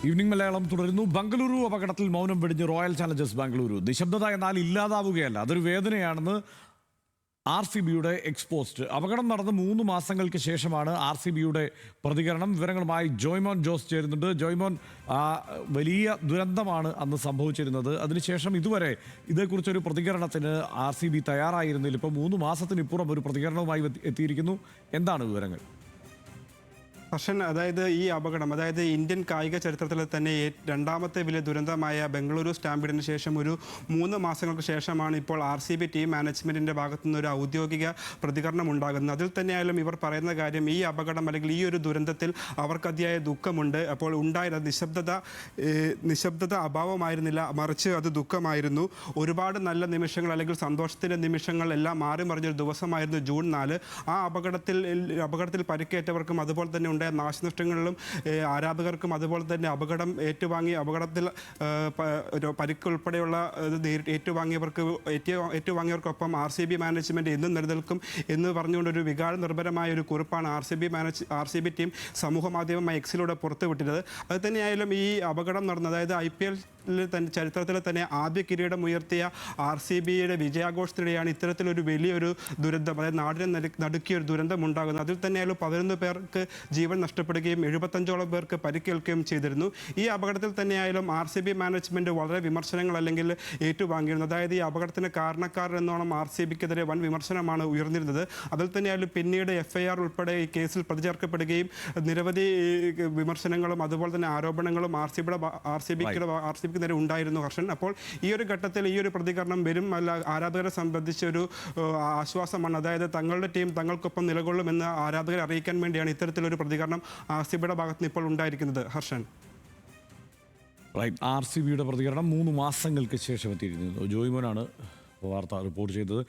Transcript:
Evening Malayalam തുടരുന്നു. ബംഗളൂരു അപകടത്തിൽ മൗനം വെടിഞ്ഞ് റോയൽ ചാലഞ്ചേഴ്സ് ബാംഗ്ലൂരു. നിശബ്ദത എന്നാൽ ഇല്ലാതാവുകയല്ല, അതൊരു വേദനയാണെന്ന് RCBയുടെ എക്സ്പോസ്റ്റ്. അപകടം നടന്ന് 3 മാസങ്ങൾക്ക് ശേഷമാണ് RCBയുടെ പ്രതികരണം. വിവരങ്ങളുമായി ജോയ്മോൻ ജോസ് ചേരുന്നുണ്ട്. ജോയ്മോൻ, വലിയ ദുരന്തമാണ് അന്ന് സംഭവിച്ചിരുന്നത്. അതിനുശേഷം ഇതുവരെ ഇതേക്കുറിച്ചൊരു പ്രതികരണത്തിന് RCB തയ്യാറായിരുന്നില്ല. ഇപ്പോൾ 3 മാസത്തിനിപ്പുറം ഒരു പ്രതികരണവുമായി എത്തിയിരിക്കുന്നു. എന്താണ് വിവരങ്ങൾ? ഹർഷൻ, അതായത് ഈ അപകടം, അതായത് ഇന്ത്യൻ കായിക ചരിത്രത്തിൽ തന്നെ രണ്ടാമത്തെ വലിയ ദുരന്തമായ ബംഗളൂരു സ്റ്റാമ്പീഡിന് ശേഷം ഒരു 3 മാസങ്ങൾക്ക് ശേഷമാണ് ഇപ്പോൾ RCB ടീം മാനേജ്മെൻറ്റിൻ്റെ ഭാഗത്തുനിന്ന് ഒരു ഔദ്യോഗിക പ്രതികരണം ഉണ്ടാകുന്നത്. അതിൽ തന്നെയായാലും ഇവർ പറയുന്ന കാര്യം, ഈ അപകടം അല്ലെങ്കിൽ ഈ ഒരു ദുരന്തത്തിൽ അവർക്ക് അതിയായ ദുഃഖമുണ്ട്. അപ്പോൾ ഉണ്ടായ നിശബ്ദത അഭാവമായിരുന്നില്ല, മറിച്ച് അത് ദുഃഖമായിരുന്നു. ഒരുപാട് നല്ല നിമിഷങ്ങൾ അല്ലെങ്കിൽ സന്തോഷത്തിൻ്റെ നിമിഷങ്ങൾ എല്ലാം മാറി മറിഞ്ഞൊരു ദിവസമായിരുന്നു ജൂൺ 4. ആ അപകടത്തിൽ പരിക്കേറ്റവർക്കും അതുപോലെ തന്നെ ഉണ്ടായ നാശനഷ്ടങ്ങളിലും ആരാധകർക്കും അതുപോലെ തന്നെ അപകടം അപകടത്തിൽ പരിക്കുൾപ്പെടെയുള്ള ഏറ്റുവാങ്ങിയവർക്കൊപ്പം RCB മാനേജ്മെൻറ്റ് എന്നും നിലനിൽക്കും എന്ന് പറഞ്ഞുകൊണ്ടൊരു വികാര നിർഭരമായ ഒരു കുറിപ്പാണ് RCB ടീം സമൂഹ മാധ്യമമായ എക്സിലൂടെ പുറത്തുവിട്ടത്. അത് തന്നെയായാലും ഈ അപകടം നടന്നത്, അതായത് IPL ചരിത്രത്തിൽ തന്നെ ആദ്യ കിരീടം ഉയർത്തിയ RCBയുടെ വിജയാഘോഷത്തിനിടെയാണ് ഇത്തരത്തിലൊരു വലിയൊരു ദുരന്തം, അതായത് നാടിനെ നടുക്കിയൊരു ദുരന്തം ഉണ്ടാകുന്നത്. അതിൽ തന്നെയായാലും 11 പേർക്ക് ജീവൻ നഷ്ടപ്പെടുകയും 75ഓളം പേർക്ക് പരിക്കേൽക്കുകയും ചെയ്തിരുന്നു. ഈ അപകടത്തിൽ തന്നെയായാലും RCB മാനേജ്മെൻറ്റ് വളരെ വിമർശനങ്ങൾ അല്ലെങ്കിൽ ഏറ്റുവാങ്ങിയിരുന്നു. അതായത് ഈ അപകടത്തിന് കാരണക്കാരൻ എന്നോണം RCBക്കെതിരെ വൻ വിമർശനമാണ് ഉയർന്നിരുന്നത്. അതിൽ തന്നെയായാലും പിന്നീട് FIR ഉൾപ്പെടെ ഈ കേസിൽ പ്രതിചേർക്കപ്പെടുകയും നിരവധി വിമർശനങ്ങളും അതുപോലെ തന്നെ ആരോപണങ്ങളും RCBക്ക് നേരെ ഉണ്ടായിരുന്നു. ഹർഷൻ, അപ്പോൾ ഈ ഒരു ഘട്ടത്തിൽ ഈ ഒരു പ്രതികരണം വരും ആരാധകരെ സംബന്ധിച്ചൊരു ആശ്വാസമാണ്. അതായത് തങ്ങളുടെ ടീം തങ്ങൾക്കൊപ്പം നിലകൊള്ളുമെന്ന് ആരാധകരെ അറിയിക്കാൻ വേണ്ടിയാണ് ഇത്തരത്തിലൊരു പ്രതികരണം RCBയുടെ ഭാഗത്ത് നിന്ന് ഇപ്പോൾ ഉണ്ടായിരിക്കുന്നത്. ഹർഷൻ, RCBയുടെ പ്രതികരണം 3 മാസങ്ങൾക്ക് ശേഷം എത്തിയിരിക്കുന്നു. ജോയ്മോനാണ് വാർത്ത റിപ്പോർട്ട് ചെയ്തത്.